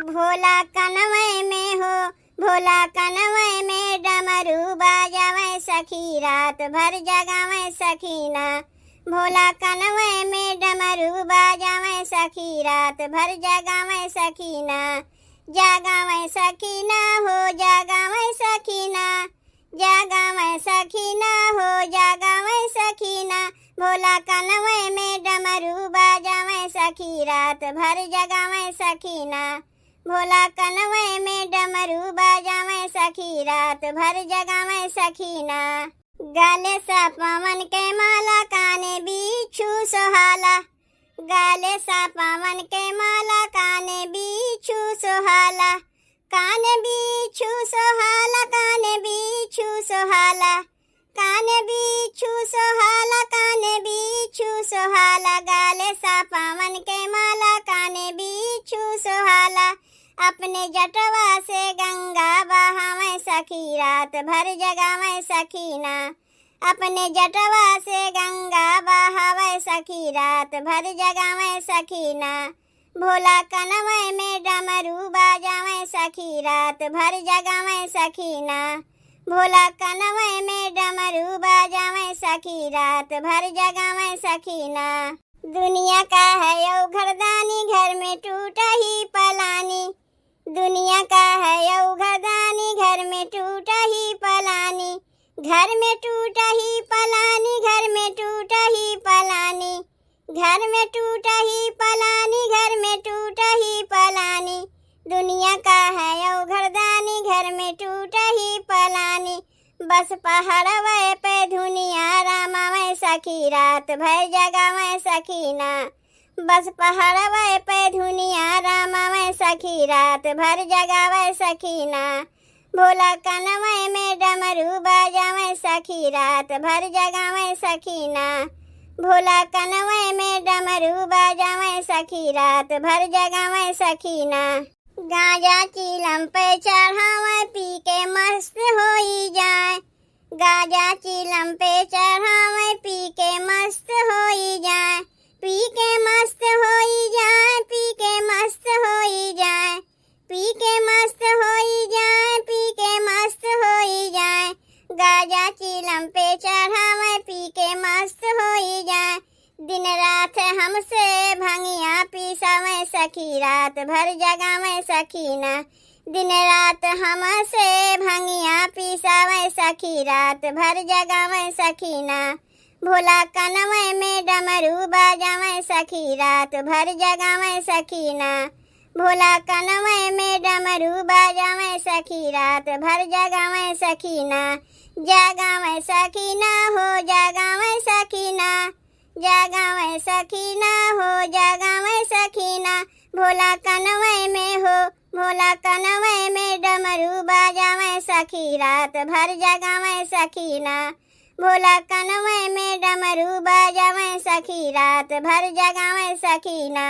भोला कनवै में हो, भोला कनवै में डमरू बाजावै सखी, रात भर जगावै सखीना। भोला कनवै में डमरू बाजावै सखी, रात भर जगावै सखीना। जगावै सखीना हो, जगावै सखीना, जगावै सखीना हो, जगावै सखीना। भोला कनवै में डमरू बाजावै सखी, रात भर जगावै सखीना। भोला कनवै में डमरू बाजावै सखी, रात भर जगावै सखीना। गले सा पवन के माला, काने बिच्छू सोहाला। गले सा पवन के माला, काने बिच्छू सोहाला। काने बिच्छू सोहाला, काने बिच्छू सोहाला, काने बिच्छू सोहाला, काने बिच्छू सोहाला। गाले सा पवन के माला, काने बिच्छू सोहाला। अपने जटवा से गंगा बहावै सखी, रात भर जगावै सखीना। अपने जटवा से गंगा बहावै सखी, रात भर जगावै सखीना। भोला कनवै में डमरू बाजावै सखी, रात भर जगावै सखीना। भोला कनवै में डमरू बाजावै सखी, रात भर जगावै सखीना। दुनिया का है यौ घरदानी, घर में टूटा ही पलानी। दुनिया का है यौ घरदानी, घर में टूटा ही पलानी। घर में टूटा ही पलानी, घर में टूटा ही पलानी, घर में टूटा ही पलानी, घर में टूटा ही पलानी। दुनिया का है यौ घरदानी, घर में टूटा ही पलानी। बस पहाड़वै पे धुनिया रामावै सखी, रात भर जगावै सखीना। बस पहाड़वै पे धुनिया रामावै सखी, रात भर जगावै सखीना। भोला कनवै में डमरू बाजावै सखी, रात भर जगावै सखीना। भोला कनवै में डमरू बाजावै सखी, रात भर जगावै सखीना। गांजा चीलम पे चढ़ावै, पी के मस्त होई जाए। गांजा चीलम पे चढ़ावै, पी के मस्त होई जाए। पी के मस्त होई जाए, पी के मस्त होई जाए, पी के मस्त होई जाए, पी के मस्त होई जाए। गांजा चीलम पे चढ़ावै, पी के मस्त होई जाए। दिन रात हमसे भंगिया पिसावै सखी, रात भर जगावै सखीना। दिन रात हमसे भंगिया पिसावै सखी, रात भर जगावै सखीना। भोला कनवै में डमरू बाजावै सखी, रात भर जगावै सखीना। भोला कनवै में डमरू बाजावै सखी, रात भर जगावै सखीना। जगावै सखीना हो, जगावै सखीना, जगावै सखीना हो, जगावै सखीना। भोला कनवै में हो, भोला कनवै में डमरू बाजावै सखी, रात भर जगावै सखीना। भोला कनवै में डमरू बाजावै सखी, रात भर जगावै सखीना।